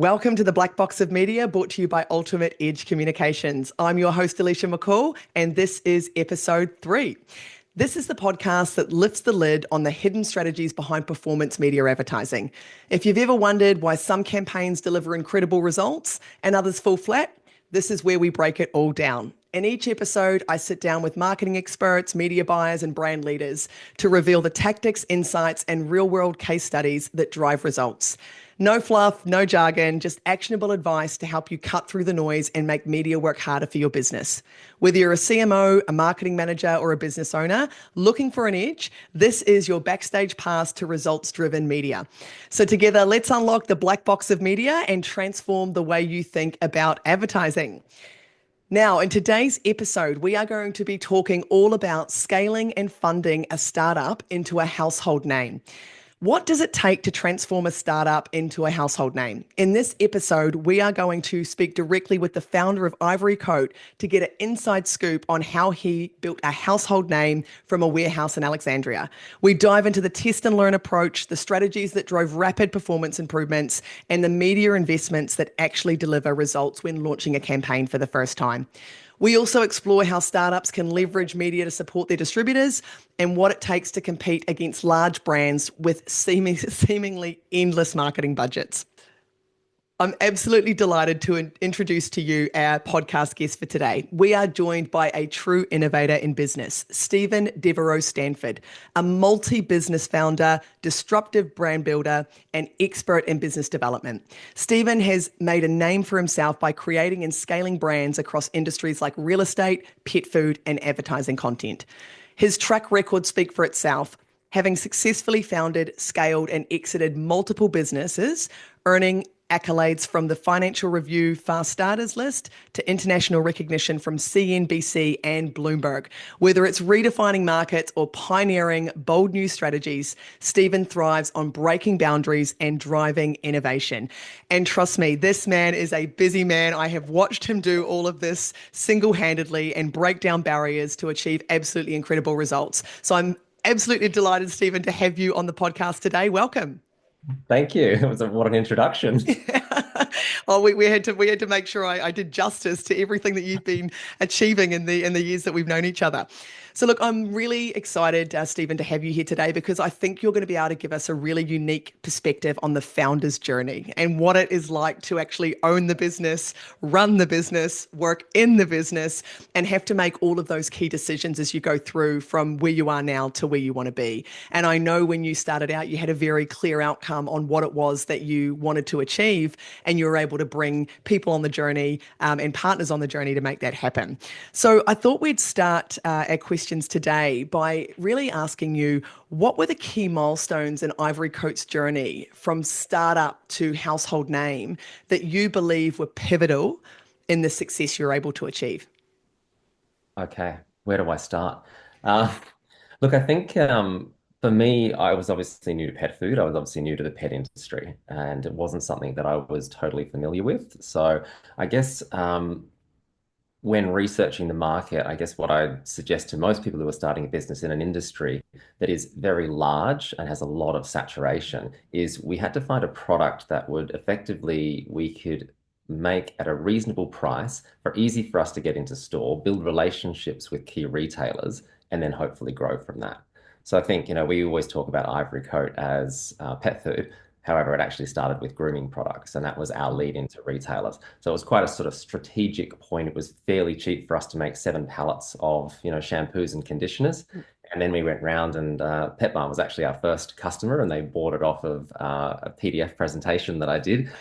Welcome to the Black Box of Media, brought to you by Ultimate Edge Communications. I'm your host, Aleisha McCall, and this is episode 3. This is the podcast that lifts the lid on the hidden strategies behind performance media advertising. If you've ever wondered why some campaigns deliver incredible results and others fall flat, this is where we break it all down. In each episode, I sit down with marketing experts, media buyers, and brand leaders to reveal the tactics, insights, and real-world case studies that drive results. No fluff, no jargon, just actionable advice to help you cut through the noise and make media work harder for your business. Whether you're a CMO, a marketing manager, or a business owner looking for an edge, this is your backstage pass to results-driven media. So together, let's unlock the black box of media and transform the way you think about advertising. Now, in today's episode, we are going to be talking all about scaling and funding a startup into a household name. What does it take to transform a startup into a household name? In this episode, we are going to speak directly with the founder of Ivory Coat to get an inside scoop on how he built a household name from a warehouse in Alexandria. We dive into the test and learn approach, the strategies that drove rapid performance improvements, and the media investments that actually deliver results when launching a campaign for the first time. We also explore how startups can leverage media to support their distributors and what it takes to compete against large brands with seemingly endless marketing budgets. I'm absolutely delighted to introduce to you our podcast guest for today. We are joined by a true innovator in business, Steven Deveraux-Stanford, a multi-business founder, disruptive brand builder, and expert in business development. Steven has made a name for himself by creating and scaling brands across industries like real estate, pet food, and advertising content. His track record speaks for itself, having successfully founded, scaled, and exited multiple businesses, earning accolades from the Financial Review Fast Starters list to international recognition from CNBC and Bloomberg. Whether it's redefining markets or pioneering bold new strategies, Steven thrives on breaking boundaries and driving innovation. And trust me, this man is a busy man. I have watched him do all of this single-handedly and break down barriers to achieve absolutely incredible results. So I'm absolutely delighted, Steven, to have you on the podcast today. Welcome. Thank you. What an introduction. Oh, we had to make sure I did justice to everything that you've been achieving in the years that we've known each other. So look, I'm really excited, Steven, to have you here today because I think you're going to be able to give us a really unique perspective on the founder's journey and what it is like to actually own the business, run the business, work in the business, and have to make all of those key decisions as you go through from where you are now to where you want to be. And I know when you started out, you had a very clear outcome on what it was that you wanted to achieve, and you were able to bring people on the journey and partners on the journey to make that happen. So I thought we'd start our questions today by really asking you, what were the key milestones in Ivory Coat's journey from startup to household name that you believe were pivotal in the success you're able to achieve? Okay, where do I start? Uh, Look, I think for me, I was obviously new to pet food. I was obviously new to the pet industry, and it wasn't something that I was totally familiar with. So I guess when researching the market, I guess what I suggest to most people who are starting a business in an industry that is very large and has a lot of saturation is we had to find a product that would effectively we could make at a reasonable price for easy for us to get into store, build relationships with key retailers, and then hopefully grow from that. So I think, we always talk about Ivory Coat as pet food. However, it actually started with grooming products, and that was our lead into retailers. So it was quite a sort of strategic point. It was fairly cheap for us to make 7 pallets of, shampoos and conditioners. And then we went round and Petbarn was actually our first customer, and they bought it off of a PDF presentation that I did,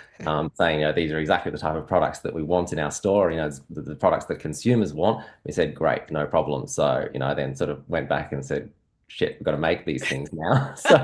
saying, these are exactly the type of products that we want in our store, the products that consumers want. We said, great, no problem. So, I then sort of went back and said, shit, we've got to make these things now. So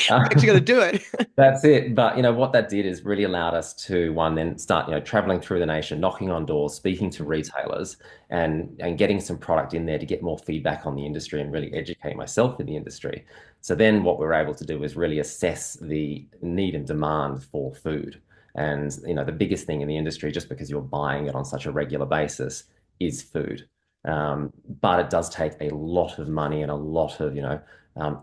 Actually got to do it. that's it. But what that did is really allowed us to one then start, traveling through the nation, knocking on doors, speaking to retailers, and getting some product in there to get more feedback on the industry and really educate myself in the industry. So then what we were able to do is really assess the need and demand for food. And the biggest thing in the industry, just because you're buying it on such a regular basis, is food. But it does take a lot of money and a lot of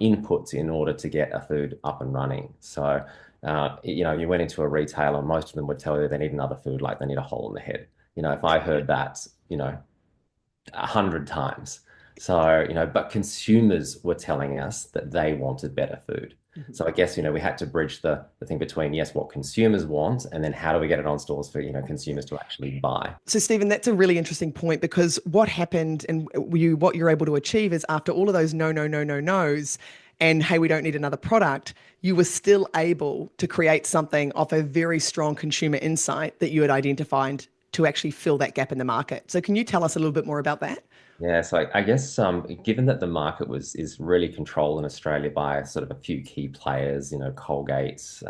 inputs in order to get a food up and running. So You went into a retailer and most of them would tell you they need another food, like they need a hole in the head. If I heard that, 100 times. So, but consumers were telling us that they wanted better food. Mhm. So I guess, we had to bridge the thing between, yes, what consumers want, and then how do we get it on stores for, consumers to actually buy. So, Stephen, that's a really interesting point because what happened and what you're able to achieve is after all of those no, no, no, no, no's, and hey, we don't need another product, you were still able to create something off a very strong consumer insight that you had identified to actually fill that gap in the market. So, can you tell us a little bit more about that? Yeah, so I guess given that the market is really controlled in Australia by sort of a few key players, Colgate,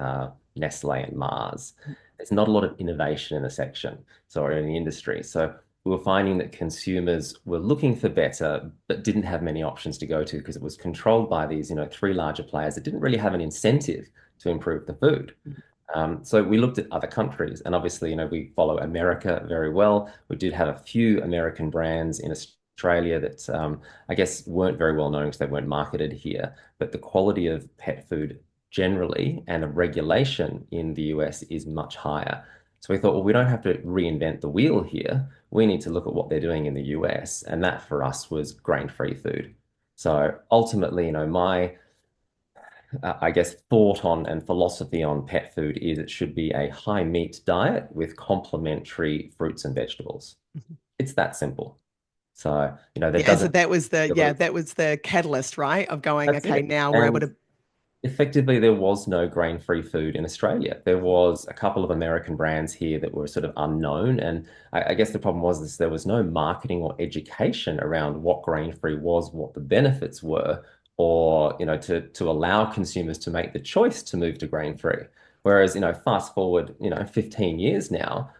Nestle, and Mars, there's not a lot of innovation in the section, so in the industry. So we were finding that consumers were looking for better, but didn't have many options to go to because it was controlled by these, three larger players that didn't really have an incentive to improve the food. So we looked at other countries, and obviously, we follow America very well. We did have a few American brands in Australia that I guess weren't very well known because they weren't marketed here. But the quality of pet food generally and the regulation in the US is much higher. So we thought, well, we don't have to reinvent the wheel here. We need to look at what they're doing in the US, and that for us was grain-free food. So ultimately, my I guess, thought on and philosophy on pet food is it should be a high meat diet with complementary fruits and vegetables. It's that simple. So, there Yeah, and so doesn't that was the really, that was the catalyst, right? Of going, that's okay, it. now we're able And to. effectively, there was no grain-free food in Australia. There was a couple of American brands here that were sort of unknown. And I guess the problem was this, there was no marketing or education around what grain-free was, what the benefits were, or, to allow consumers to make the choice to move to grain-free. Whereas, fast forward, 15 years now,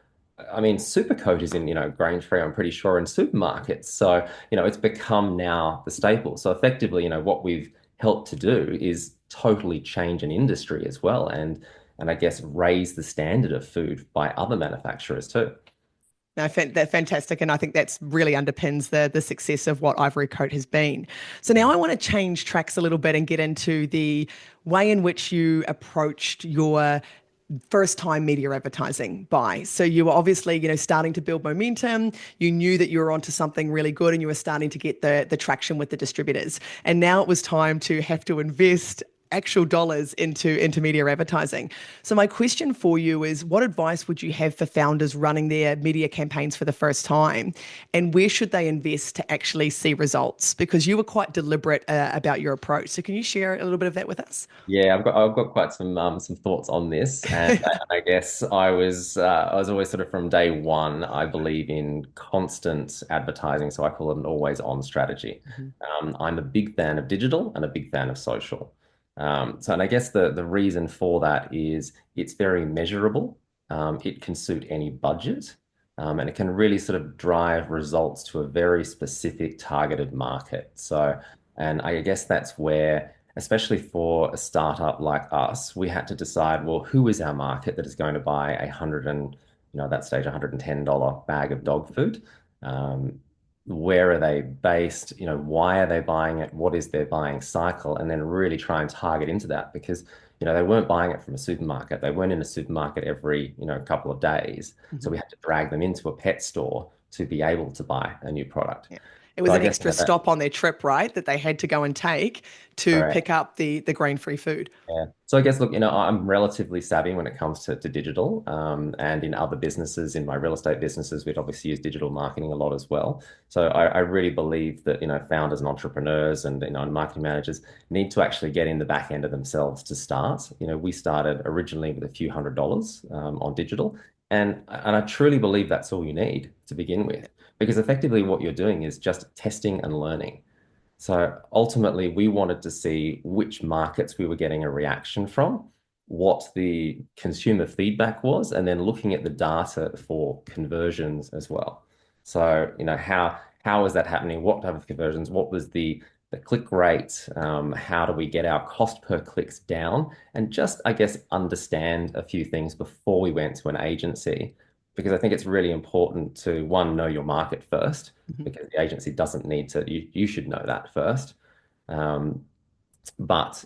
I mean, Supercoat is in, grain-free, I'm pretty sure, in supermarkets. So, it's become now the staple. So effectively, what we've helped to do is totally change an industry as well, and I guess raise the standard of food by other manufacturers too. No, that's fantastic, and I think that's really underpins the success of what Ivory Coat has been. So now I want to change tracks a little bit and get into the way in which you approached your first time media advertising buy. So you were obviously, starting to build momentum. You knew that you were onto something really good and you were starting to get the traction with the distributors. And now it was time to have to invest actual dollars into media advertising. So my question for you is what advice would you have for founders running their media campaigns for the first time, and where should they invest to actually see results? Because you were quite deliberate about your approach. So can you share a little bit of that with us? Yeah, I've got quite some thoughts on this, and I guess I was always sort of from day one. I believe in constant advertising, so I call it an always on strategy. Mhm. I'm a big fan of digital and a big fan of social. And I guess the reason for that is it's very measurable. It can suit any budget, and it can really sort of drive results to a very specific targeted market. So, and I guess that's where especially for a startup like us, we had to decide, well, who is our market that is going to buy at that stage, $110 bag of dog food? Where are they based? Why are they buying it? What is their buying cycle? And then really try and target into that because, they weren't buying it from a supermarket. They weren't in a supermarket every, couple of days. So Mhm. we had to drag them into a pet store to be able to buy a new product. Yeah. It So was I an guess, extra that stop on their trip, right? That they had to go and take to pick correct. up the grain-free food. Yeah. So I guess, look, I'm relatively savvy when it comes to digital. And in other businesses, in my real estate businesses, we'd obviously use digital marketing a lot as well. So I really believe that, founders and entrepreneurs and marketing managers need to actually get in the back end of themselves to start. We started originally with a few $100s on digital. And I truly believe that's all you need to begin with, because effectively what you're doing is just testing and learning. So ultimately, we wanted to see which markets we were getting a reaction from, what the consumer feedback was, and then looking at the data for conversions as well. So, how is that happening? What type of conversions? What was the click rate? How do we get our cost per clicks down? And just, I guess, understand a few things before we went to an agency, because I think it's really important to, one, know your market first Mhm. because the agency doesn't need to, you should know that first. Um, but,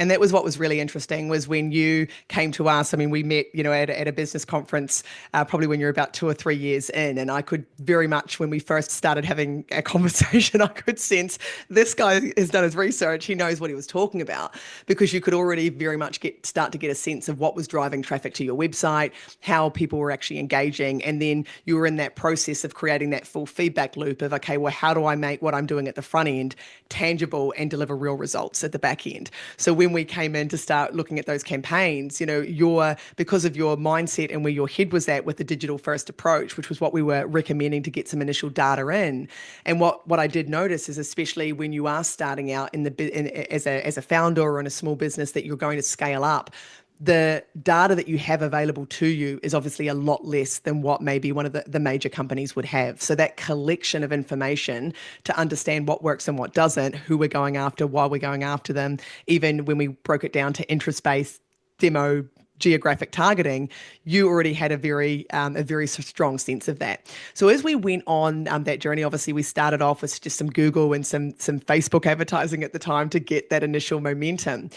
And that was what was really interesting was when you came to us. I mean, we met, at a business conference, probably when you're about 2 or 3 years in. And I could very much, when we first started having a conversation, I could sense this guy has done his research. He knows what he was talking about because you could already very much start to get a sense of what was driving traffic to your website, how people were actually engaging. And then you were in that process of creating that full feedback loop of, okay, well, how do I make what I'm doing at the front end tangible and deliver real results at the back end? So when we came in to start looking at those campaigns, because of your mindset and where your head was at with the digital first approach, which was what we were recommending to get some initial data in. And what I did notice is, especially when you are starting out as a founder or in a small business that you're going to scale up, the data that you have available to you is obviously a lot less than what maybe one of the major companies would have. So that collection of information to understand what works and what doesn't, who we're going after, why we're going after them, even when we broke it down to interest-based demo geographic targeting, you already had a very strong sense of that. So as we went on that journey, obviously we started off with just some Google and some Facebook advertising at the time to get that initial momentum.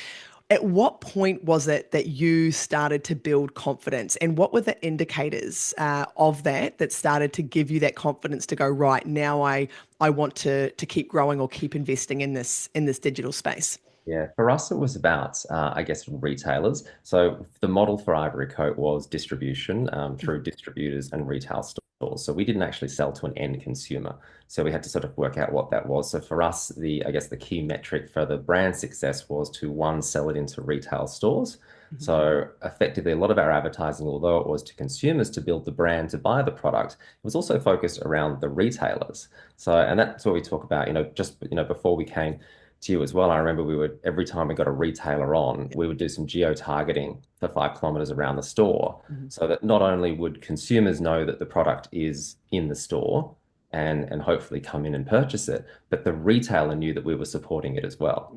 At what point was it that you started to build confidence, and what were the indicators of that started to give you that confidence to go, right, now I want to keep growing or keep investing in this digital space? Yeah, for us, it was about, I guess, retailers. So the model for Ivory Coat was distribution through distributors and retail stores. So we didn't actually sell to an end consumer. So we had to sort of work out what that was. So for us, I guess the key metric for the brand success was to, one, sell it into retail stores. So effectively, a lot of our advertising, although it was to consumers to build the brand to buy the product, it was also focused around the retailers. So, and that's what we talk about, before we came to you as well. I remember every time we got a retailer on, we would do some geo-targeting for 5 kilometers around the store, so that not only would consumers know that the product is in the store and hopefully come in and purchase it, but the retailer knew that we were supporting it as well.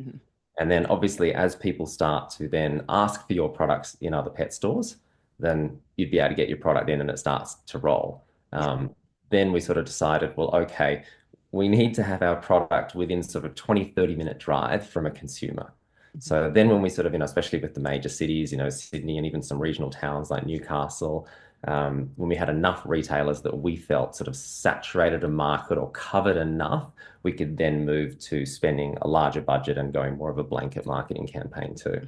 And then obviously, as people start to then ask for your products in other pet stores, then you'd be able to get your product in and it starts to roll. Then we sort of decided, well, okay, we need to have our product within sort of 20, 30-minute drive from a consumer. So then when we sort of, especially with the major cities, Sydney and even some regional towns like Newcastle, when we had enough retailers that we felt sort of saturated a market or covered enough, we could then move to spending a larger budget and going more of a blanket marketing campaign too.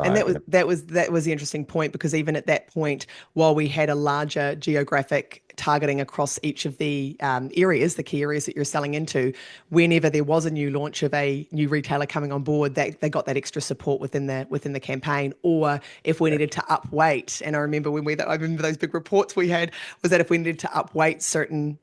And So, that was the interesting point, because even at that point, while we had a larger geographic targeting across each of the areas, the key areas that you're selling into, whenever there was a new launch of a new retailer coming on board, they got that extra support within the campaign. Or if we needed to up weight, and I remember I remember those big reports we had, was that if we needed to up weight certain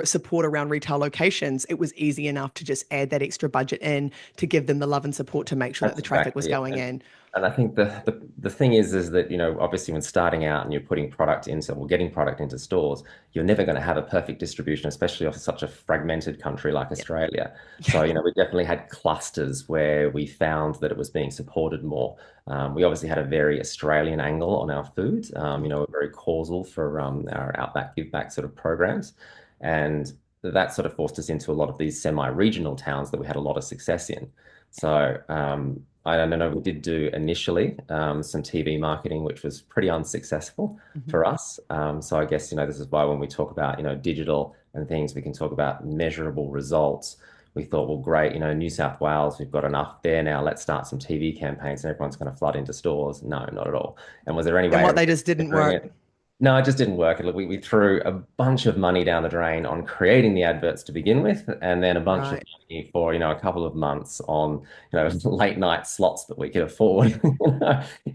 support around retail locations, it was easy enough to just add that extra budget in to give them the love and support to make sure that that's the traffic was exactly it. going in. And I think the thing is that, obviously when starting out and you're putting product into or getting product into stores, you're never going to have a perfect distribution, especially of such a fragmented country like Australia. So, we definitely had clusters where we found that it was being supported more. We obviously had a very Australian angle on our food, we're very causal for our Outback Give Back sort of programs. And that sort of forced us into a lot of these semi-regional towns that we had a lot of success in. So I don't know, we did do initially some TV marketing, which was pretty unsuccessful for us. So I guess, this is why when we talk about, digital and things, we can talk about measurable results. We thought, well, great, New South Wales, we've got enough there now. Let's start some TV campaigns and everyone's going to flood into stores. No, not at all. And was there any And way what of they just didn't measuring work. it? No, it just didn't work. We threw a bunch of money down the drain on creating the adverts to begin with, and then a bunch of Right. money for, a couple of months on, late night slots that we could afford,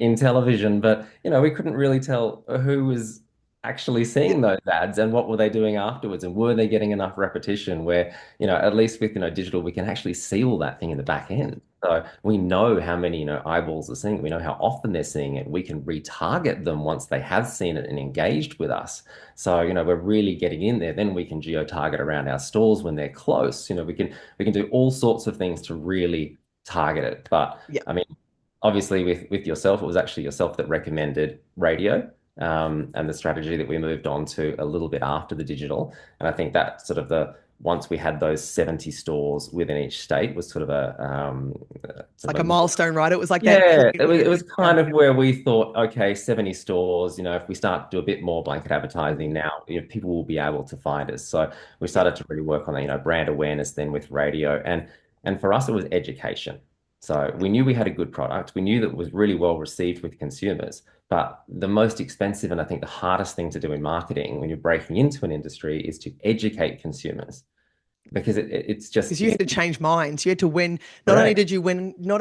in television. But, we couldn't really tell who was actually Yeah. seeing those ads and what were they doing afterwards, and were they getting enough repetition where, at least with, digital, we can actually see all that thing in the back end. So we know how many, eyeballs are seeing it. We know how often they're seeing it. We can retarget them once they have seen it and engaged with us. So, we're really getting in there. Then we can geo-target around our stores when they're close. We can do all sorts of things to really target it. But Yeah. I mean, obviously with yourself, it was actually yourself that recommended radio. And the strategy that we moved on to a little bit after the digital. And I think that sort of once we had those 70 stores within each state was sort of a Like a milestone, right? It was like that yeah, point where, it was kind of where we thought, okay, 70 stores, if we start to do a bit more blanket advertising now, people will be able to find us. So we yeah. started to really work on that, brand awareness then with radio. And for us, it was education. So we knew we had a good product. We knew that it was really well received with consumers. But the most expensive and I think the hardest thing to do in marketing when you're breaking into an industry is to educate consumers because it's just, Because you it's had to change minds. You had to win. correct, Not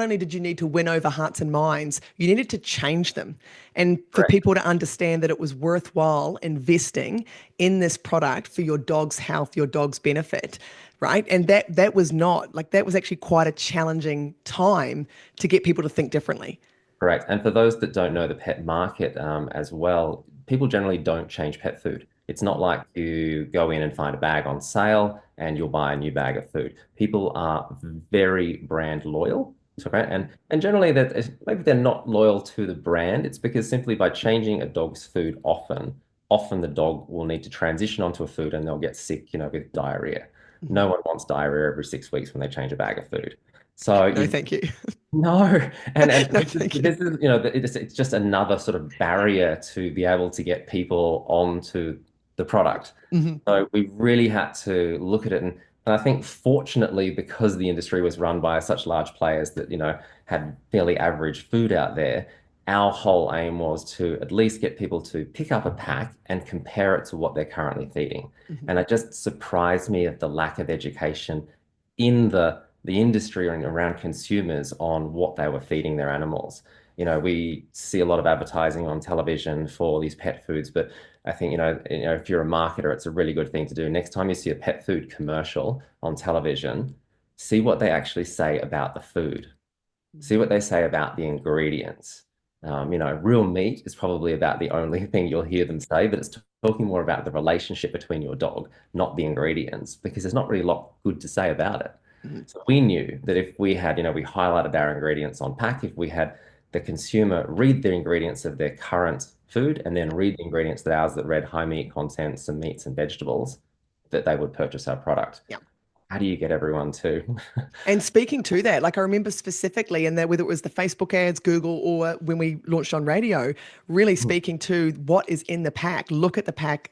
only did you need to win over hearts and minds, you needed to change them. And for correct. people to understand that it was worthwhile investing in this product for your dog's health, your dog's benefit, right? And that was not like that was actually quite a challenging time to get people to think differently. Correct. And for those that don't know the pet market as well, people generally don't change pet food. It's not like you go in and find a bag on sale and you'll buy a new bag of food. People are very brand loyal to brand, and generally that maybe they're not loyal to the brand. It's because simply by changing a dog's food often the dog will need to transition onto a food and they'll get sick, with diarrhea. Mhm. No one wants diarrhea every 6 weeks when they change a bag of food. So No, you thank you. no, and No, this is thank you. this is it's just another sort of barrier to be able to get people onto the product. Mhm. So we really had to look at it, and I think fortunately because the industry was run by such large players that had fairly average food out there, our whole aim was to at least get people to pick up a pack and compare it to what they're currently feeding. Mhm. And it just surprised me at the lack of education in the industry and around consumers on what they were feeding their animals. We see a lot of advertising on television for these pet foods, but I think, if you're a marketer, it's a really good thing to do. Next time you see a pet food commercial on television, see what they actually say about the food. See what they say about the ingredients. Real meat is probably about the only thing you'll hear them say, but it's talking more about the relationship between your dog, not the ingredients, because there's not really a lot good to say about it. Mhm. So we knew that if we had, we highlighted our ingredients on pack, if we had the consumer read the ingredients of their current food and then read the ingredients that ours that read high meat content, some meats and vegetables, that they would purchase our product. Yeah. How do you get everyone to? And speaking to that, like I remember specifically, and that whether it was the Facebook ads, Google, or when we launched on radio, really speaking to what is in the pack. Look at the pack.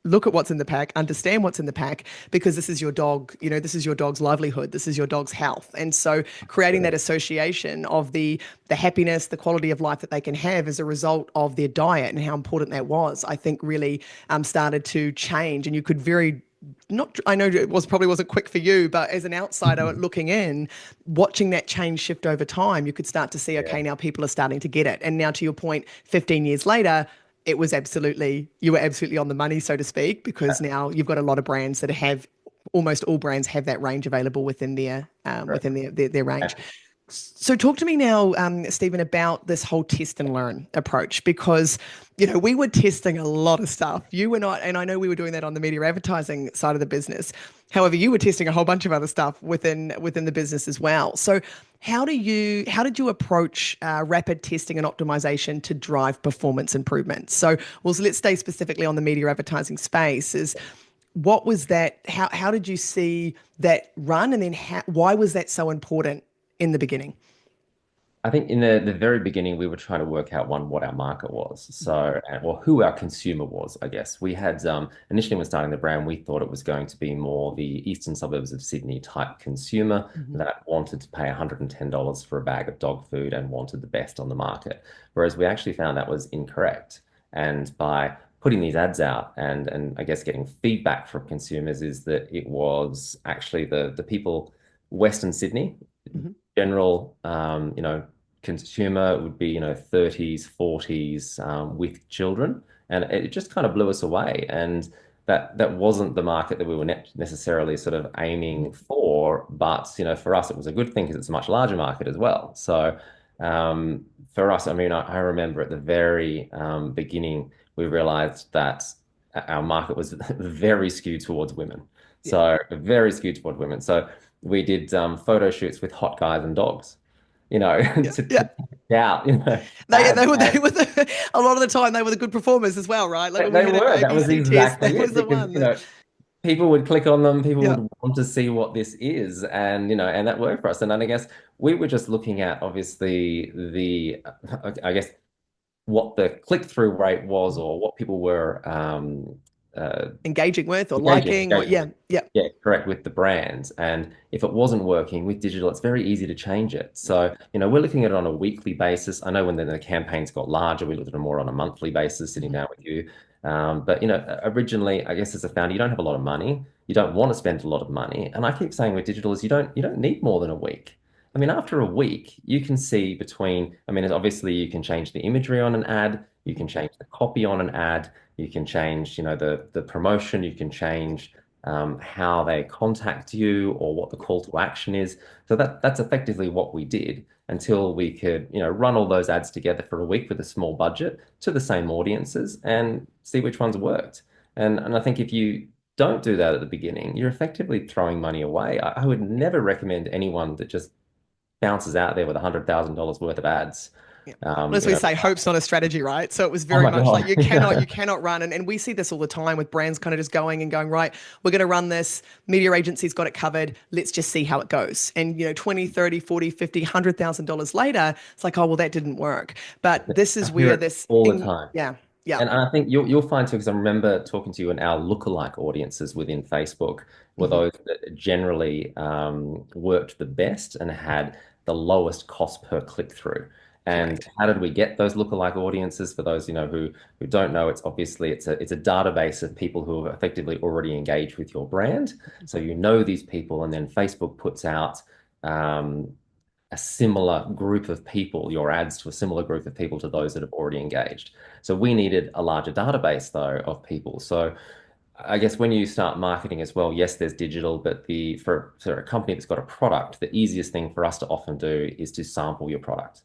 Look at what's in the pack, understand what's in the pack, because this is your dog, this is your dog's livelihood, this is your dog's health. And so creating that association of the happiness, the quality of life that they can have as a result of their diet and how important that was, I think really started to change. And you could very not I know it was probably wasn't quick for you, but as an outsider looking in, watching that change shift over time, you could start to see, Yeah, okay, now people are starting to get it. And now to your point, 15 years later, you were absolutely on the money, so to speak, because now you've got a lot of brands that have almost all brands have that range available within right. their range. So talk to me now, Stephen, about this whole test and learn approach, because we were testing a lot of stuff. You were not, and I know we were doing that on the media advertising side of the business. However, you were testing a whole bunch of other stuff within the business as well. So how did you approach rapid testing and optimization to drive performance improvements? So let's stay specifically on the media advertising space. Is what was that? How did you see that run, and then why was that so important in the beginning? I think in the very beginning, we were trying to work out what our market was. So, or who our consumer was, I guess. We had initially when starting the brand, we thought it was going to be more the eastern suburbs of Sydney type consumer Mhm. that wanted to pay $110 for a bag of dog food and wanted the best on the market. Whereas we actually found that was incorrect. And by putting these ads out and I guess getting feedback from consumers is that it was actually the people Western Sydney Mhm. general, consumer would be, 30s, 40s, with children. And it just kind of blew us away. And that wasn't the market that we were necessarily sort of aiming for. But, for us, it was a good thing because it's a much larger market as well. So for us, I mean, I remember at the very beginning, we realized that our market was very skewed towards women. Yeah. So very skewed toward women. So we did photo shoots with hot guys and dogs, Yeah. to Yeah. pick out, A lot of the time they were the good performers as well, right? Like when we they had our were. That was ABC test, exactly that it was the because one that. people would click on them, people Yeah. would want to see what this is, and and that worked for us. And then I guess we were just looking at obviously I guess what the click-through rate was or what people were uh, Engaging with or engaging, liking or engaging yeah, with. yeah. Yeah, correct, with the brands. And if it wasn't working with digital, it's very easy to change it. So, we're looking at it on a weekly basis. I know when the campaigns got larger, we looked at it more on a monthly basis, sitting Mhm. down with you. But originally, I guess as a founder, you don't have a lot of money. You don't want to spend a lot of money. And I keep saying with digital is you don't need more than a week. I mean, after a week, you can see between, I mean, obviously you can change the imagery on an ad, you can change the copy on an ad, you can change, the promotion, you can change how they contact you or what the call to action is. So that's effectively what we did until we could, run all those ads together for a week with a small budget to the same audiences and see which ones worked. And I think if you don't do that at the beginning, you're effectively throwing money away. I would never recommend anyone that just bounces out there with $100,000 worth of ads. Yeah. Well, Um, as you we know, say, hope's not a strategy, right? So it was oh very my much like God. you cannot run. And we see this all the time with brands kind of just going and going, right, we're going to run this. Media agency's got it covered. Let's just see how it goes. And, 20, 30, 40, 50, $100,000 later, it's like, oh, well, that didn't work. But this I is hear where it this, all the time. yeah, yeah. And I think you'll find too, because I remember talking to you, and our lookalike audiences within Facebook were Mhm. those that generally worked the best and had the lowest cost per click through. And Correct. how did we get those lookalike audiences? For those who don't know, it's a database of people who have effectively already engaged with your brand. So you know these people, and then Facebook puts out um, a similar group of people, your ads to a similar group of people to those that have already engaged. So we needed a larger database though of people. So I guess when you start marketing as well, yes, there's digital, but for a company that's got a product, the easiest thing for us to often do is to sample your product.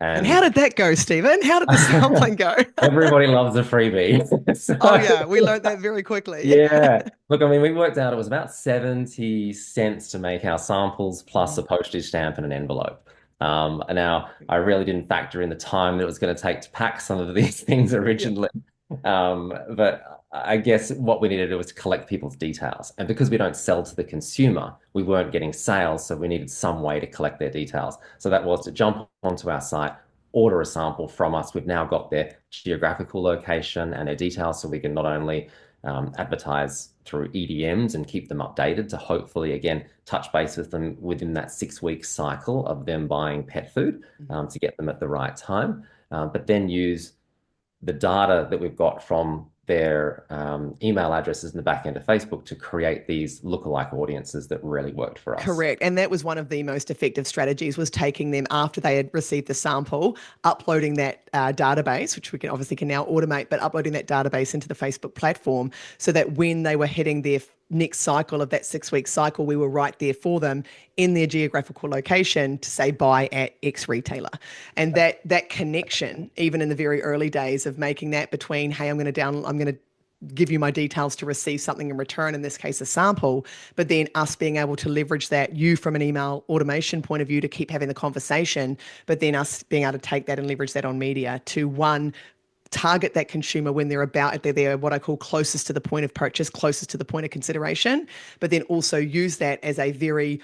And how And did that go, Stephen? How did the sampling go? everybody loves a freebie. Oh, So yeah, we learned that very quickly. yeah. Look, I mean, we worked out it was about 70 cents to make our samples plus a postage stamp and an envelope. And now I really didn't factor in the time that it was going to take to pack some of these things Yeah. originally. But I guess what we needed to do was to collect people's details. And because we don't sell to the consumer, we weren't getting sales. So we needed some way to collect their details. So that was to jump onto our site, order a sample from us. We've now got their geographical location and their details so we can not only advertise through EDMs and keep them updated to hopefully, again, touch base with them within that 6 week cycle of them buying pet food to get them at the right time. But then use the data that we've got from their email addresses in the back end of Facebook to create these lookalike audiences that really worked for us. Correct. And that was one of the most effective strategies was taking them after they had received the sample, uploading that database, which we can now automate, but uploading that database into the Facebook platform so that when they were hitting their next cycle of that 6 week cycle, we were right there for them in their geographical location to say buy at X retailer. And that connection, even in the very early days of making that between, hey, I'm going to give you my details to receive something in return, in this case, a sample, but then us being able to leverage that, you from an email automation point of view to keep having the conversation, but then us being able to take that and leverage that on media to one, target that consumer when they're what I call closest to the point of purchase, closest to the point of consideration, but then also use that as a very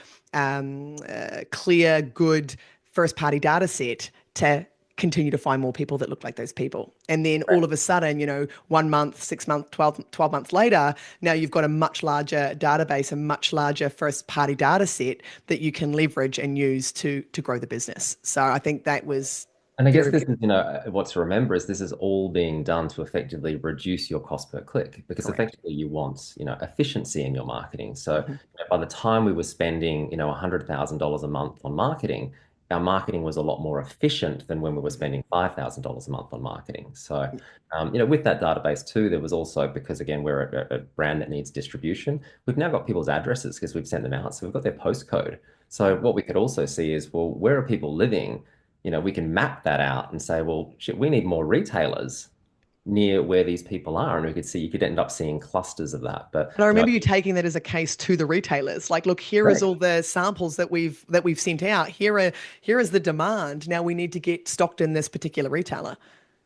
clear, good first party data set to continue to find more people that look like those people. And then all of a sudden, 1 month, 6 months, 12 months later, now you've got a much larger database, a much larger first party data set that you can leverage and use to grow the business. So I think that was And I guess very, this very is, what to remember is this is all being done to effectively reduce your cost per click because correct. effectively you want, efficiency in your marketing. So Mhm. by the time we were spending, $100,000 a month on marketing, our marketing was a lot more efficient than when we were spending $5,000 a month on marketing. So, with that database too, there was also, because again, we're a brand that needs distribution, we've now got people's addresses because we've sent them out. So we've got their postcode. So what we could also see is, well, where are people living? We can map that out and say, well, shit, we need more retailers near where these people are. And you could end up seeing clusters of that. But, And I remember you taking that as a case to the retailers. Like, look, here is correct, all the samples that we've sent out. Here is the demand. Now we need to get stocked in this particular retailer.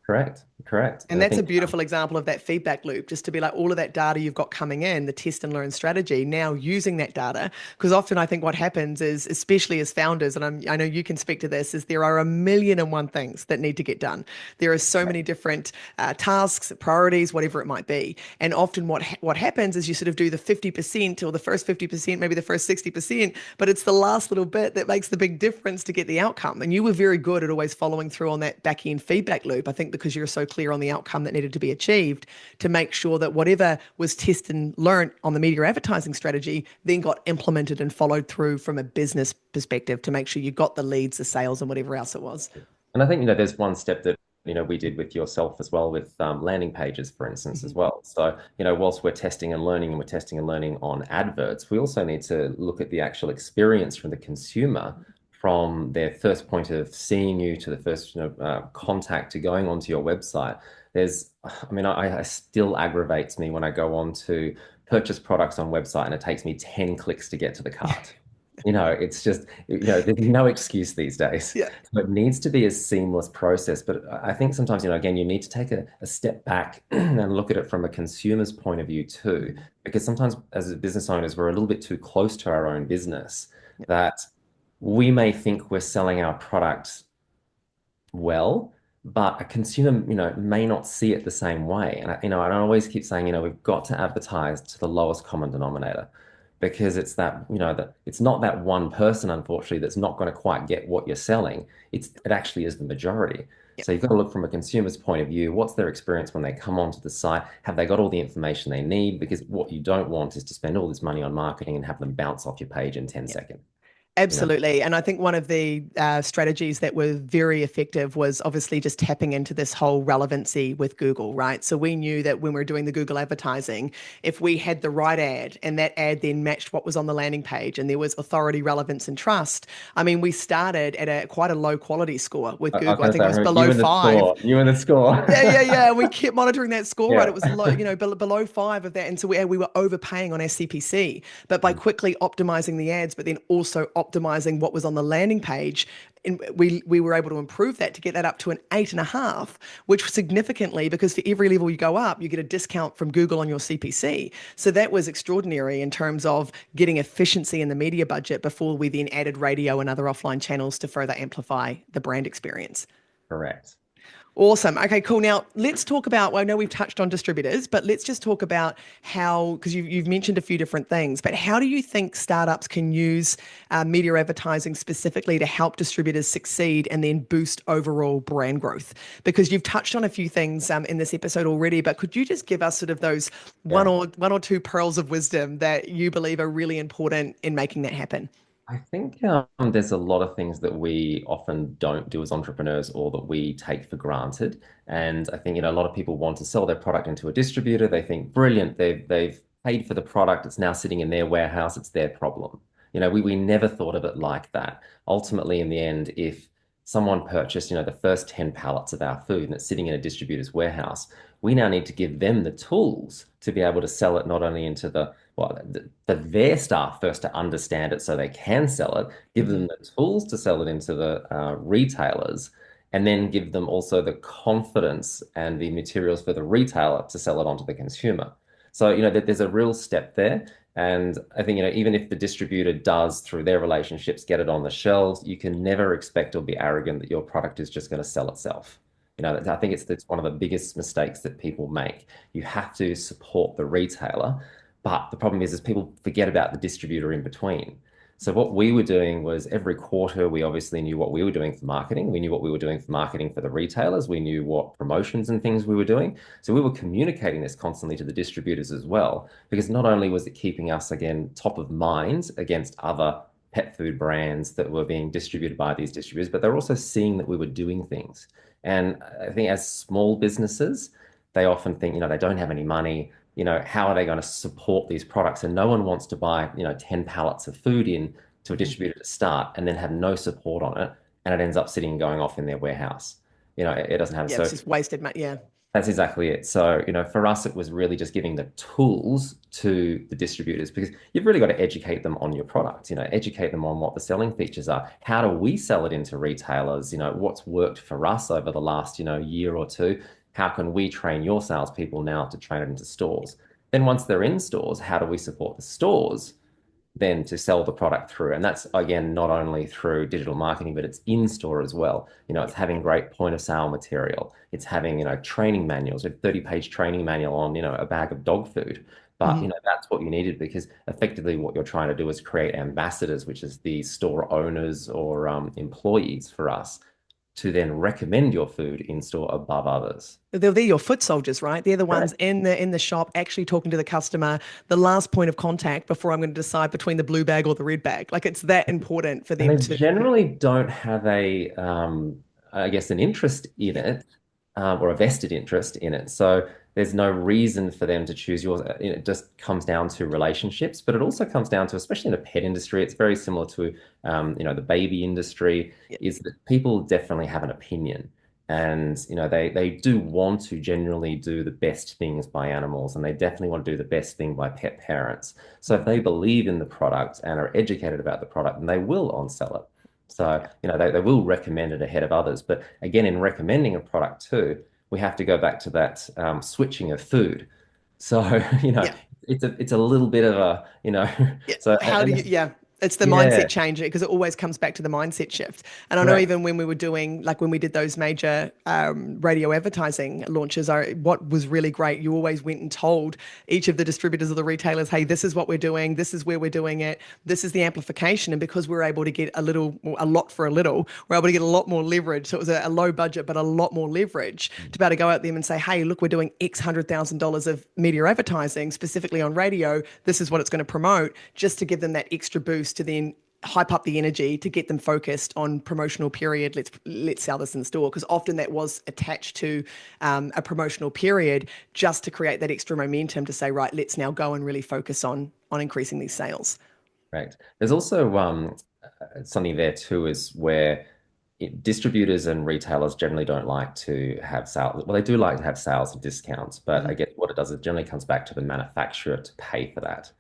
correct. Correct. And And I that's a think, beautiful example of that feedback loop, just to be like all of that data you've got coming in, the test and learn strategy, now using that data. Because often I think what happens is, especially as founders, and I know you can speak to this, is there are a million and one things that need to get done. There are so many different tasks, priorities, whatever it might be. And often what happens is you sort of do the 50% or the first 50%, maybe the first 60%, but it's the last little bit that makes the big difference to get the outcome. And you were very good at always following through on that back end feedback loop, I think, because you're so clear on the outcome that needed to be achieved, to make sure that whatever was tested and learnt on the media advertising strategy then got implemented and followed through from a business perspective to make sure you got the leads, the sales, and whatever else it was. and I think, there's one step that, we did with yourself as well with landing pages, for instance, as Mhm. well. So, whilst we're testing and learning and we're testing and learning on adverts, we also need to look at the actual experience from the consumer from their first point of seeing you to the first, contact to going onto your website. I still aggravates me when I go on to purchase products on website and it takes me 10 clicks to get to the cart. It's just, there's no excuse these days. Yeah. So it needs to be a seamless process. But I think sometimes, again, you need to take a step back and look at it from a consumer's point of view too. Because sometimes as business owners, we're a little bit too close to our own business that we may think we're selling our product well, but a consumer, may not see it the same way. And I don't always keep saying, we've got to advertise to the lowest common denominator because it's that, that it's not that one person, unfortunately, that's not going to quite get what you're selling. It actually is the majority. Yeah. So you've got to look from a consumer's point of view. What's their experience when they come onto the site? Have they got all the information they need? Because what you don't want is to spend all this money on marketing and have them bounce off your page in 10 Yeah. seconds. You know? Absolutely. And I think one of the strategies that were very effective was obviously just tapping into this whole relevancy with Google, right? So we knew that when we were doing the Google advertising, if we had the right ad and that ad then matched what was on the landing page and there was authority, relevance, and trust, I mean, we started at quite a low quality score with I was Google. I going to think say, it I was remember you below and the 5. score. You and the score. Yeah. We kept monitoring that score, right? Yeah. It was low, below 5 of that. And so we were overpaying on our CPC. But by quickly optimizing the ads, but then also optimizing what was on the landing page, and we were able to improve that to get that up to an 8.5, which significantly, because for every level you go up, you get a discount from Google on your CPC. So that was extraordinary in terms of getting efficiency in the media budget before we then added radio and other offline channels to further amplify the brand experience. Correct. Awesome. Okay, cool. Now let's talk about, well, I know we've touched on distributors, but let's just talk about how, because you've mentioned a few different things, but how do you think startups can use media advertising specifically to help distributors succeed and then boost overall brand growth? Because you've touched on a few things in this episode already, but could you just give us sort of those Yeah. one or two pearls of wisdom that you believe are really important in making that happen? I think there's a lot of things that we often don't do as entrepreneurs or that we take for granted. And I think, a lot of people want to sell their product into a distributor. They think, brilliant, they've paid for the product. It's now sitting in their warehouse. It's their problem. We never thought of it like that. Ultimately, in the end, if someone purchased, the first 10 pallets of our food and it's sitting in a distributor's warehouse, we now need to give them the tools to be able to sell it not only into for their staff first to understand it so they can sell it, give Mhm. them the tools to sell it into the retailers, and then give them also the confidence and the materials for the retailer to sell it onto the consumer. So, that there's a real step there. And I think, even if the distributor does, through their relationships, get it on the shelves, you can never expect or be arrogant that your product is just going to sell itself. I think it's one of the biggest mistakes that people make. You have to support the retailer, but the problem is people forget about the distributor in between. So what we were doing was every quarter, we obviously knew what we were doing for marketing. We knew what we were doing for marketing for the retailers. We knew what promotions and things we were doing. So we were communicating this constantly to the distributors as well, because not only was it keeping us, again, top of mind against other pet food brands that were being distributed by these distributors, but they're also seeing that we were doing things. And I think as small businesses, they often think, they don't have any money. How are they going to support these products? And no one wants to buy, 10 pallets of food in to a Mhm. distributor to start and then have no support on it. And it ends up sitting and going off in their warehouse. It doesn't have. Yeah, it's So just wasted money. Yeah. that's exactly it. So, for us, it was really just giving the tools to the distributors because you've really got to educate them on your product, educate them on what the selling features are. How do we sell it into retailers? What's worked for us over the last, year or two. how can we train your salespeople now to train it into stores? Then once they're in stores, how do we support the stores then to sell the product through? And that's again not only through digital marketing, but it's in store as well. It's having great point of sale material. It's having, training manuals, a 30-page training manual on, a bag of dog food. But Mhm. that's what you needed, because effectively what you're trying to do is create ambassadors, which is the store owners or employees for us to then recommend your food in store above others. They're your foot soldiers, right? They're the ones Correct. in the shop actually talking to the customer, the last point of contact before I'm going to decide between the blue bag or the red bag. Like it's that important for And them they to. generally don't have I guess, an interest in Yeah, it, or a vested interest in it. So there's no reason for them to choose yours. It just comes down to relationships, but it also comes down to, especially in the pet industry, it's very similar to, the baby industry, yeah, is that people definitely have an opinion. And, they do want to generally do the best things by animals, and they definitely want to do the best thing by pet parents. So if they believe in the product and are educated about the product, then they will on sell it. So, yeah, they will recommend it ahead of others. But again, in recommending a product too, we have to go back to that switching of food. So, yeah. it's a little bit of a, Yeah. so, How do you, yeah. It's the yeah, mindset change because it always comes back to the mindset shift. And I know correct. even when we were doing, like when we did those major radio advertising launches, what was really great, you always went and told each of the distributors or the retailers, hey, this is what we're doing. This is where we're doing it. This is the amplification. And because we're able to get a lot for a little, we're able to get a lot more leverage. So it was a low budget, but a lot more leverage to be able to go out there and say, hey, look, we're doing X $100,000 of media advertising specifically on radio. This is what it's going to promote, just to give them that extra boost to then hype up the energy to get them focused on promotional period. Let's sell this in store, because often that was attached to a promotional period just to create that extra momentum to say, right, let's now go and really focus on increasing these sales. Correct. There's also something there too, is where distributors and retailers generally don't like to have sales. Well, they do like to have sales and discounts, but I Mhm. guess what it does, it generally comes back to the manufacturer to pay for that.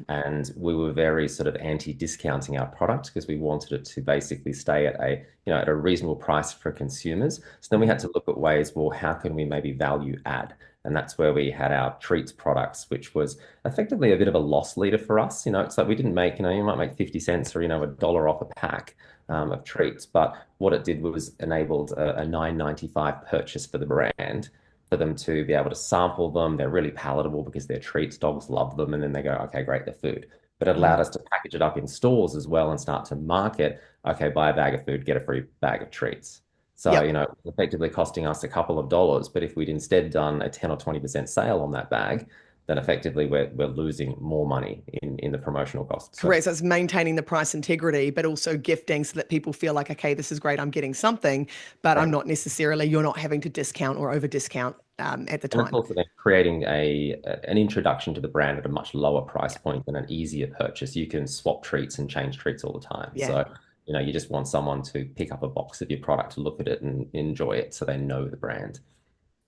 And we were very sort of anti-discounting our product because we wanted it to basically stay at a reasonable price for consumers. So then we Mhm. had to look at ways, well, how can we maybe value add? And that's where we had our treats products, which was effectively a bit of a loss leader for us. It's like we didn't make, you might make 50 cents or, a dollar off a pack of treats. But what it did was enabled a 9.95 purchase for the brand, for them to be able to sample them. They're really palatable because they're treats. Dogs love them. And then they go, okay, great, they're food. But it allowed Mhm. us to package it up in stores as well and start to market, okay, buy a bag of food, get a free bag of treats. So, Yep. effectively costing us a couple of dollars. But if we'd instead done a 10 or 20% sale on that bag, then effectively we're losing more money in the promotional cost. So Correct. So it's maintaining the price integrity, but also gifting so that people feel like, okay, this is great. I'm getting something, but I'm correct. not necessarily, you're not having to discount or over discount at the And it's time. also then creating an introduction to the brand at a much lower price Yeah. point than an easier purchase. You can swap treats and change treats all the time. Yeah. So, you just want someone to pick up a box of your product to look at it and enjoy it so they know the brand.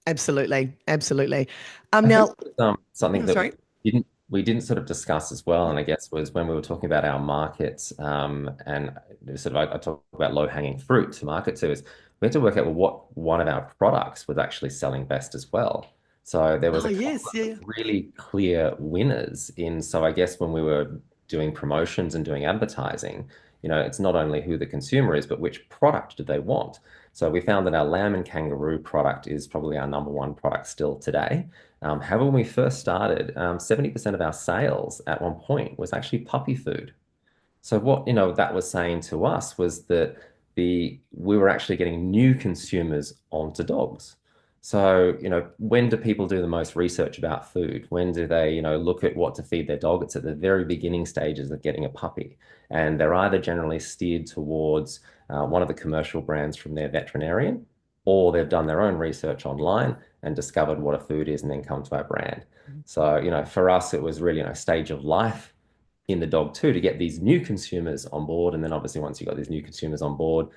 Absolutely. Absolutely. I think Now, something oh, that sorry. we didn't sort of discuss as well, and I guess was when we were talking about our markets, and sort of I talked about low-hanging fruit to market to, is we had to work out, well, what one of our products was actually selling best as well. So there was Oh, a couple yes. of Yeah. really clear winners in. So I guess when we were doing promotions and doing advertising, it's not only who the consumer is, but which product do they want. So we found that our lamb and kangaroo product is probably our number one product still today. However, when we first started, 70% of our sales at one point was actually puppy food. So what, that was saying to us was that we were actually getting new consumers onto dogs. So, when do people do the most research about food? When do they, look at what to feed their dog? It's at the very beginning stages of getting a puppy. And they're either generally steered towards one of the commercial brands from their veterinarian, or they've done their own research online and discovered what a food is and then come to our brand. So, for us, it was really, stage of life in the dog too, to get these new consumers on board. And then obviously once you got these new consumers on board,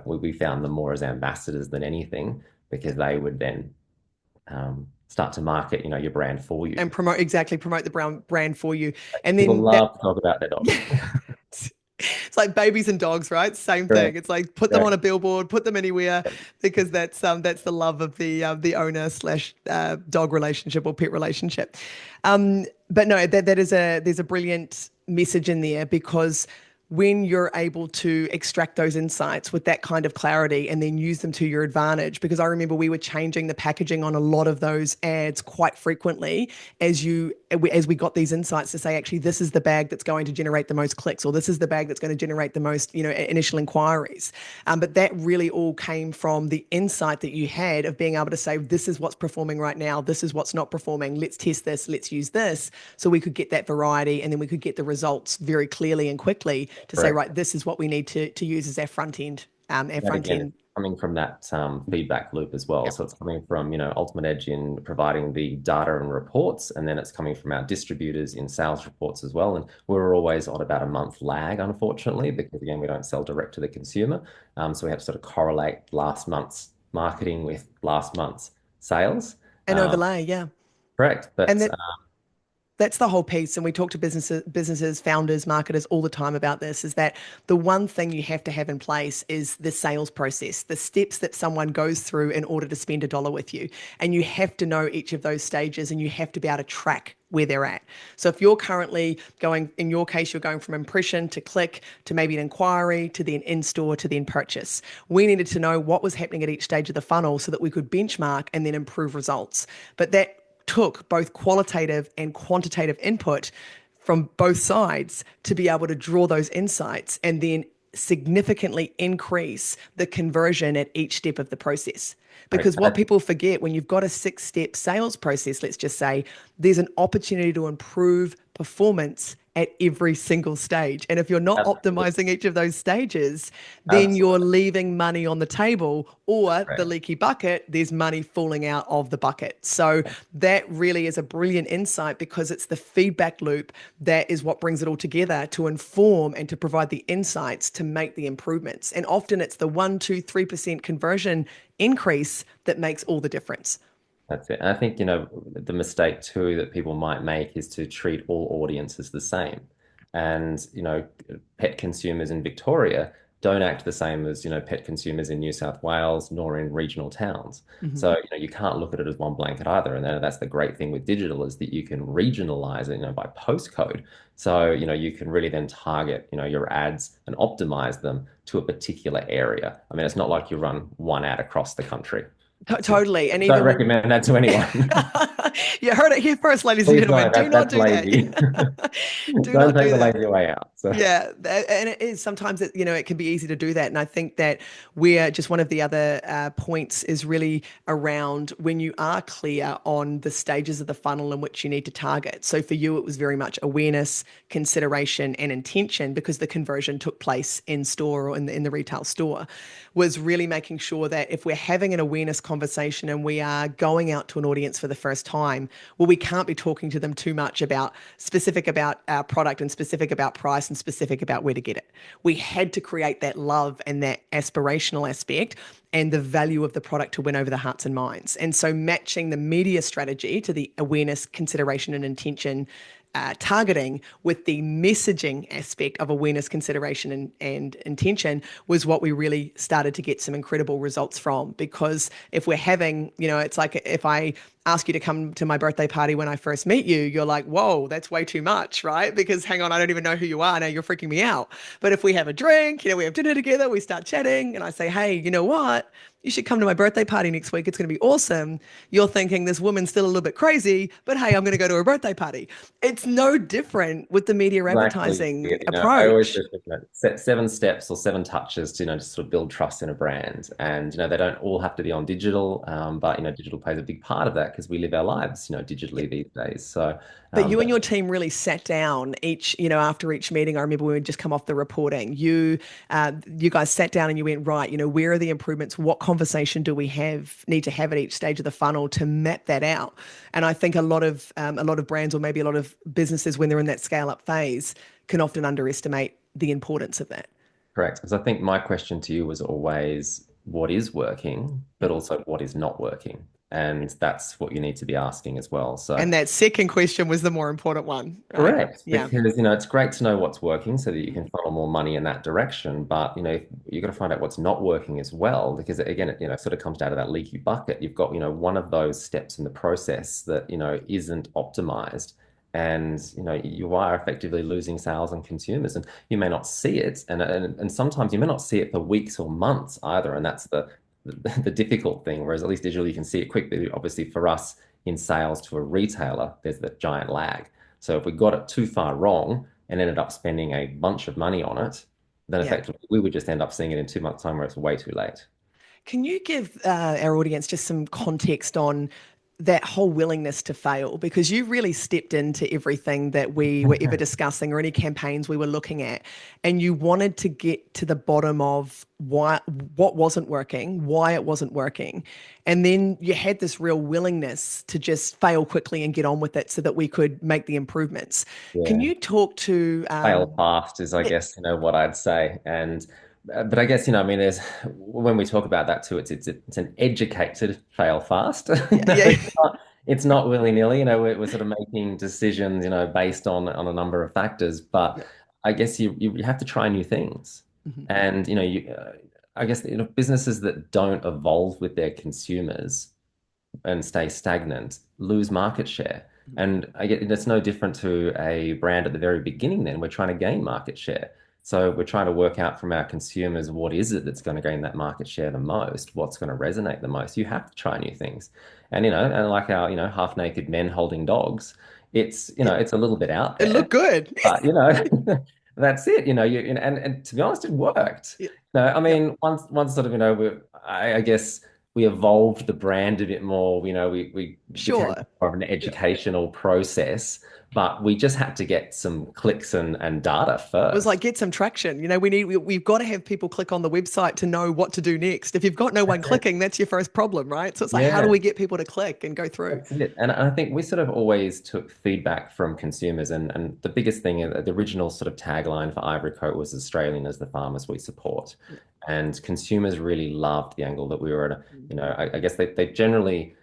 we found them more as ambassadors than anything, because they would then start to market, your brand for you. And promote the brand for you. And People then that, love to talk about their dogs. so It's like babies and dogs, right? Same thing. Correct. It's like put them on a Correct. billboard, put them anywhere, because that's the love of the owner slash dog relationship or pet relationship. But no, that is there's a brilliant message in there, because when you're able to extract those insights with that kind of clarity and then use them to your advantage, because I remember we were changing the packaging on a lot of those ads quite frequently as we got these insights to say, actually, this is the bag that's going to generate the most clicks, or this is the bag that's going to generate the most, initial inquiries. But that really all came from the insight that you had of being able to say, this is what's performing right now, this is what's not performing, let's test this, let's use this, so we could get that variety, and then we could get the results very clearly and quickly to say, Correct. right, this is what we need to use as our front end, our That front again is end. coming from that feedback loop as well. Yep. So it's coming from, Ultimate Edge in providing the data and reports, and then it's coming from our distributors in sales reports as well. And we're always on about a month lag, unfortunately, because again, we don't sell direct to the consumer. So we have to sort of correlate last month's marketing with last month's sales. An Um, overlay, yeah. correct. And But that's the whole piece. And we talk to businesses, founders, marketers all the time about this, is that the one thing you have to have in place is the sales process, the steps that someone goes through in order to spend a dollar with you. And you have to know each of those stages, and you have to be able to track where they're at. So if you're currently going, in your case, you're going from impression to click to maybe an inquiry to then in-store to then purchase. We needed to know what was happening at each stage of the funnel so that we could benchmark and then improve results. But that took both qualitative and quantitative input from both sides to be able to draw those insights and then significantly increase the conversion at each step of the process. correct. Because what people forget when you've got a 6-step sales process, let's just say, there's an opportunity to improve performance at every single stage. And if you're not Absolutely. optimizing each of those stages, then you're Absolutely. leaving money on the table, or the Correct. leaky bucket, there's money falling out of the bucket. So that really is a brilliant insight, because it's the feedback loop that is what brings it all together to inform and to provide the insights to make the improvements. And often it's the 1, 2, 3% conversion increase that makes all the difference. That's it. And I think, the mistake too that people might make is to treat all audiences the same. And, pet consumers in Victoria don't act the same as, pet consumers in New South Wales nor in regional towns. Mhm. So, you can't look at it as one blanket either. And then that's the great thing with digital, is that you can regionalize it, by postcode. So, you can really then target, your ads and optimize them to a particular area. I mean, it's not like you run one ad across the country. So Totally. And don't even with recommend that to anyone. you heard it here first, ladies and Please gentlemen. don't. Do not That's do that. lazy. Do Don't not take do the that. lazy way out. So Yeah, and it is sometimes it can be easy to do that, and I think that we're just one of the other points is really around when you are clear on the stages of the funnel in which you need to target. So for you, it was very much awareness, consideration, and intention, because the conversion took place in store or in the retail store. Was really making sure that if we're having an awareness conversation and we are going out to an audience for the first time, well, we can't be talking to them too much about specific about our product and specific about price and specific about where to get it. We had to create that love and that aspirational aspect and the value of the product to win over the hearts and minds. And so matching the media strategy to the awareness, consideration, and intention targeting with the messaging aspect of awareness, consideration, and intention was what we really started to get some incredible results from. Because if we're having, it's like if I ask you to come to my birthday party when I first meet you, you're like, whoa, that's way too much, right? Because hang on, I don't even know who you are. Now you're freaking me out. But if we have a drink, we have dinner together, we start chatting, and I say, hey, you know what? You should come to my birthday party next week. It's going to be awesome. You're thinking this woman's still a little bit crazy, but hey, I'm going to go to her birthday party. It's no different with the media exactly. advertising I always approach. just think that set 7 steps or 7 touches to, to sort of build trust in a brand. And, they don't all have to be on digital, but, digital plays a big part of that because we live our lives, digitally these days. So, But you and but your team really sat down after each meeting. I remember we had just come off the reporting. You guys sat down and you went, right, where are the improvements? What conversation do we need to have at each stage of the funnel to map that out? And I think a lot of brands, or maybe a lot of businesses, when they're in that scale up phase, can often underestimate the importance of that. correct. Because I think my question to you was always what is working, Yep. but also what is not working. And that's what you need to be asking as well. So And that second question was the more important one, right? correct, Yeah. because it's great to know what's working so that you can funnel more money in that direction. But you've got to find out what's not working as well, because again, it sort of comes down to that leaky bucket. You've got one of those steps in the process that isn't optimized, and you are effectively losing sales and consumers, and you may not see it, and sometimes you may not see it for weeks or months either, and that's the difficult thing. Whereas at least digitally, you can see it quickly. Obviously, for us in sales to a retailer, there's that giant lag. So if we got it too far wrong and ended up spending a bunch of money on it, then Yeah. effectively we would just end up seeing it in 2 months' time where it's way too late. Can you give our audience just some context on that whole willingness to fail? Because you really stepped into everything that we were ever discussing or any campaigns we were looking at, and you wanted to get to the bottom of what wasn't working, why it wasn't working. And then you had this real willingness to just fail quickly and get on with it so that we could make the improvements. Can Yeah. you talk to, Fail fast is, I yeah, guess, what I'd say. And but I guess, I mean, there's when we talk about that too, it's an educated fail fast. yeah, yeah, It's not willy-nilly. We're sort of making decisions, based on a number of factors. But yeah. I guess you have to try new things. Mhm. And I guess businesses that don't evolve with their consumers and stay stagnant, lose market share. And I get it's no different to a brand at the very beginning then. We're trying to gain market share. So we're trying to work out from our consumers what is it that's going to gain that market share the most, what's going to resonate the most. You have to try new things. And like our, half-naked men holding dogs, Yeah. it's a little bit out It there, looked good. but that's it. And to be honest, it worked. Yeah. I Yeah. mean, once sort of, I guess we evolved the brand a bit more. We became Sure. more of an Yeah. educational process, but we just had to get some clicks and data It was like first. get some traction. We've got to have people click on the website to know what to do next. If you've got no one That's it. clicking, that's your first problem, right? So it's like, how do Yeah. we get people to click and go through? That's it. And I think we sort of always took feedback from consumers. And the biggest thing, the original sort of tagline for Ivory Coat was Australian as the farmers we support. And consumers really loved the angle that we were at. I guess they generally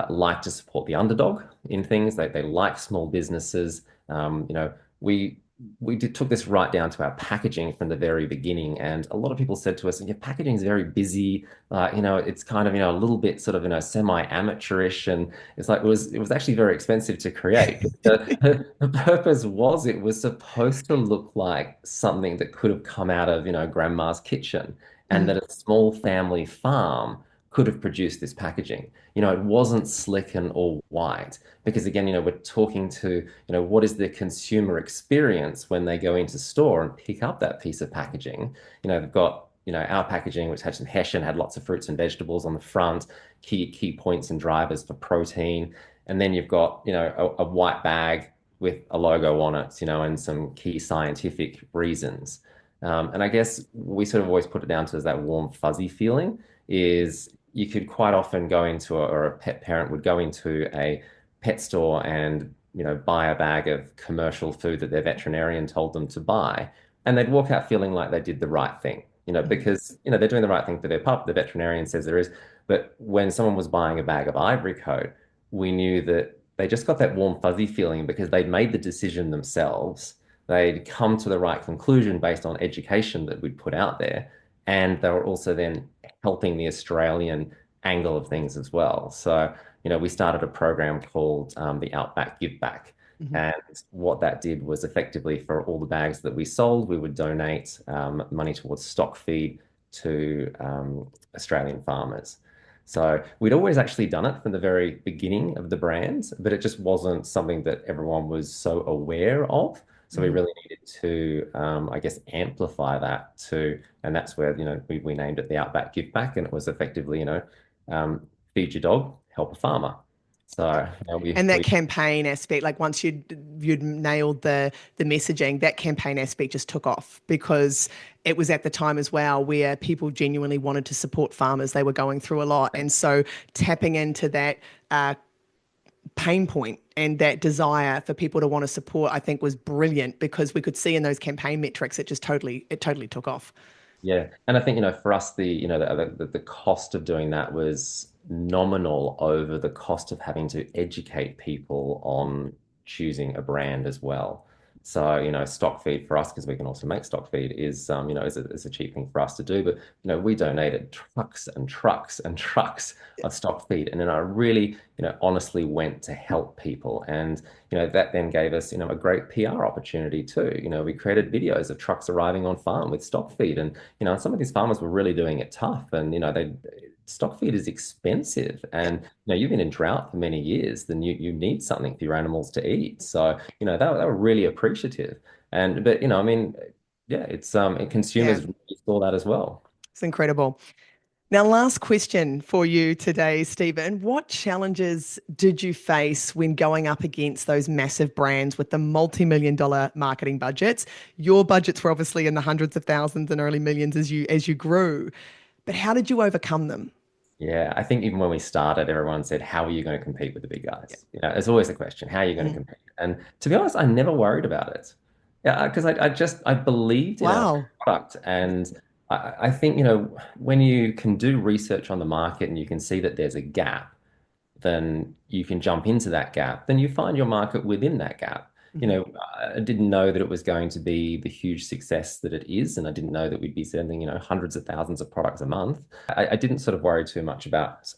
like to support the underdog in things. They like small businesses. We took this right down to our packaging from the very beginning. And a lot of people said to us, your packaging is very busy. It's kind of, a little bit sort of, semi-amateurish. And it's like it was actually very expensive to create. The purpose was it was supposed to look like something that could have come out of, grandma's kitchen, and Mhm. that a small family farm could have produced this packaging. It wasn't slick and all white because again, we're talking to, what is the consumer experience when they go into store and pick up that piece of packaging? They've got, our packaging, which had some hessian, had lots of fruits and vegetables on the front, key points and drivers for protein. And then you've got, a white bag with a logo on it, and some key scientific reasons. And I guess we sort of always put it down to as that warm, fuzzy feeling is you could quite often go into or a pet parent would go into a pet store and buy a bag of commercial food that their veterinarian told them to buy, and they'd walk out feeling like they did the right thing, Mhm. because they're doing the right thing for their pup. The veterinarian says there is, but when someone was buying a bag of Ivory Coat, we knew that they just got that warm fuzzy feeling because they'd made the decision themselves. They'd come to the right conclusion based on education that we'd put out there, and they were also then helping the Australian angle of things as well. So, we started a program called the Outback Give Back. Mhm. And what that did was effectively for all the bags that we sold, we would donate money towards stock feed to Australian farmers. So we'd always actually done it from the very beginning of the brand, but it just wasn't something that everyone was so aware of. So we Mhm. really needed to, I guess, amplify that too. And that's where, we named it the Outback Give Back. And it was effectively, feed your dog, help a farmer. So And that we campaign aspect, like once you'd nailed the messaging, that campaign aspect just took off because it was at the time as well where people genuinely wanted to support farmers. They were going through a lot, and so tapping into that uh, pain point and that desire for people to want to support, I think, was brilliant because we could see in those campaign metrics it totally took off. Yeah, and I think for us the the cost of doing that was nominal over the cost of having to educate people on choosing a brand as well. So, stock feed for us, because we can also make stock feed, is a cheap thing for us to do. But, we donated trucks and trucks and trucks of stock feed. And then I really, honestly went to help people. And, that then gave us, a great PR opportunity too. We created videos of trucks arriving on farm with stock feed. And, some of these farmers were really doing it tough. And, stock feed is expensive, and you've been in drought for many years, then you need something for your animals to eat. So they were really appreciative. And but I mean, yeah, it's Yeah, consumers really saw that as well. it's incredible. Now, last question for you today, Stephen. What challenges did you face when going up against those massive brands with the multi-million dollar marketing budgets? Your budgets were obviously in the hundreds of thousands and early millions as you grew, but how did you overcome them? Yeah, I think even when we started, everyone said, "How are you going to compete with the big Yeah. guys?" It's always the question, "How are you going to Mm. compete?" And to be honest, I never worried about it. Yeah, because I believed in our Wow. product, and I think when you can do research on the market and you can see that there's a gap, then you can jump into that gap. Then you find your market within that gap. You Mhm. know, I didn't know that it was going to be the huge success that it is, and I didn't know that we'd be sending, hundreds of thousands of products a month. I didn't sort of worry too much about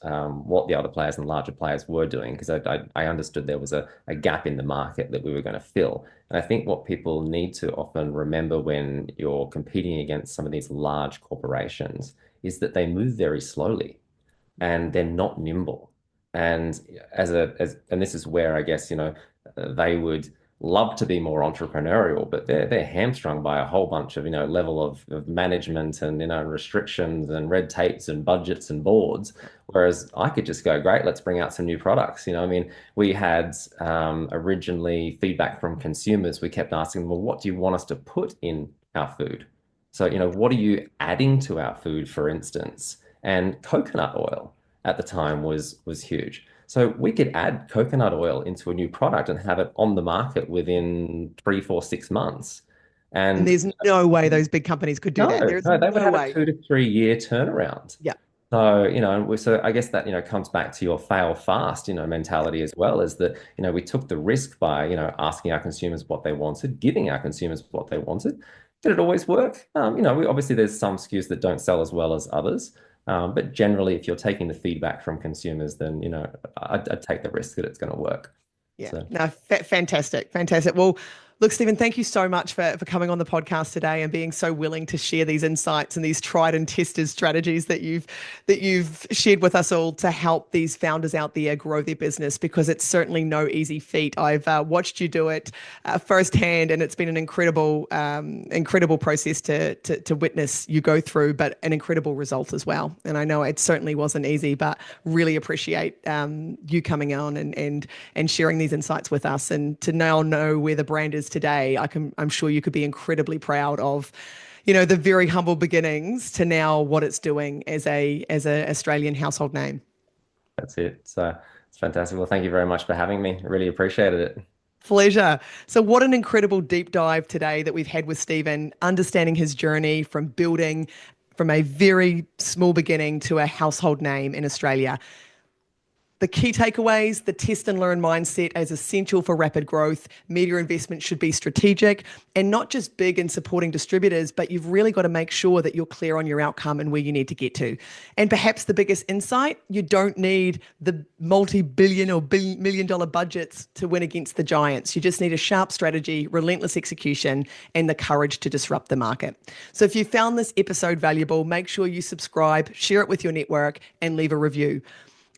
what the other players and larger players were doing because I understood there was a gap in the market that we were going to fill. And I think what people need to often remember when you're competing against some of these large corporations is that they move very slowly and they're not nimble. And and this is where I guess, they would love to be more entrepreneurial, but they're hamstrung by a whole bunch of, level of management and, restrictions and red tapes and budgets and boards. Whereas I could just go, great, let's bring out some new products. I mean, we had originally feedback from consumers. We kept asking them, well, what do you want us to put in our food? So, what are you adding to our food, for instance? And coconut oil at the time was huge. So we could add coconut oil into a new product and have it on the market within 3, 4, 6 months. And And there's no way those big companies could do no, that. There's no, they would no have a way. 2 to 3 year turnaround. Yeah. So, so I guess that, comes back to your fail fast, mentality as well, is that, we took the risk by, asking our consumers what they wanted, giving our consumers what they wanted. Did it always work? We obviously there's some SKUs that don't sell as well as others. But generally, if you're taking the feedback from consumers, then, I'd take the risk that it's going to work. Yeah, So no, fantastic, fantastic. Well, look, Stephen, thank you so much for coming on the podcast today and being so willing to share these insights and these tried and tested strategies that you've shared with us all to help these founders out there grow their business, because it's certainly no easy feat. I've watched you do it firsthand, and it's been an incredible process to witness you go through, but an incredible result as well. And I know it certainly wasn't easy, but really appreciate you coming on and sharing these insights with us, and to now know where the brand is today. I'm sure you could be incredibly proud of, the very humble beginnings to now what it's doing as a Australian household name. that's it. So it's fantastic. Well, thank you very much for having me. I really appreciated it. Pleasure. So, what an incredible deep dive today that we've had with Stephen, understanding his journey from building from a very small beginning to a household name in Australia. The key takeaways: the test and learn mindset is essential for rapid growth. Media investment should be strategic and not just big in supporting distributors, but you've really got to make sure that you're clear on your outcome and where you need to get to. And perhaps the biggest insight: you don't need the multi-billion or million dollar budgets to win against the giants. You just need a sharp strategy, relentless execution, and the courage to disrupt the market. So if you found this episode valuable, make sure you subscribe, share it with your network, and leave a review.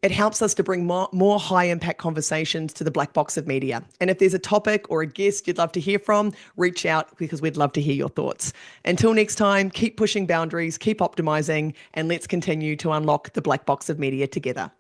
It helps us to bring more high impact conversations to the black box of media. And if there's a topic or a guest you'd love to hear from, reach out, because we'd love to hear your thoughts. Until next time, keep pushing boundaries, keep optimizing, and let's continue to unlock the black box of media together.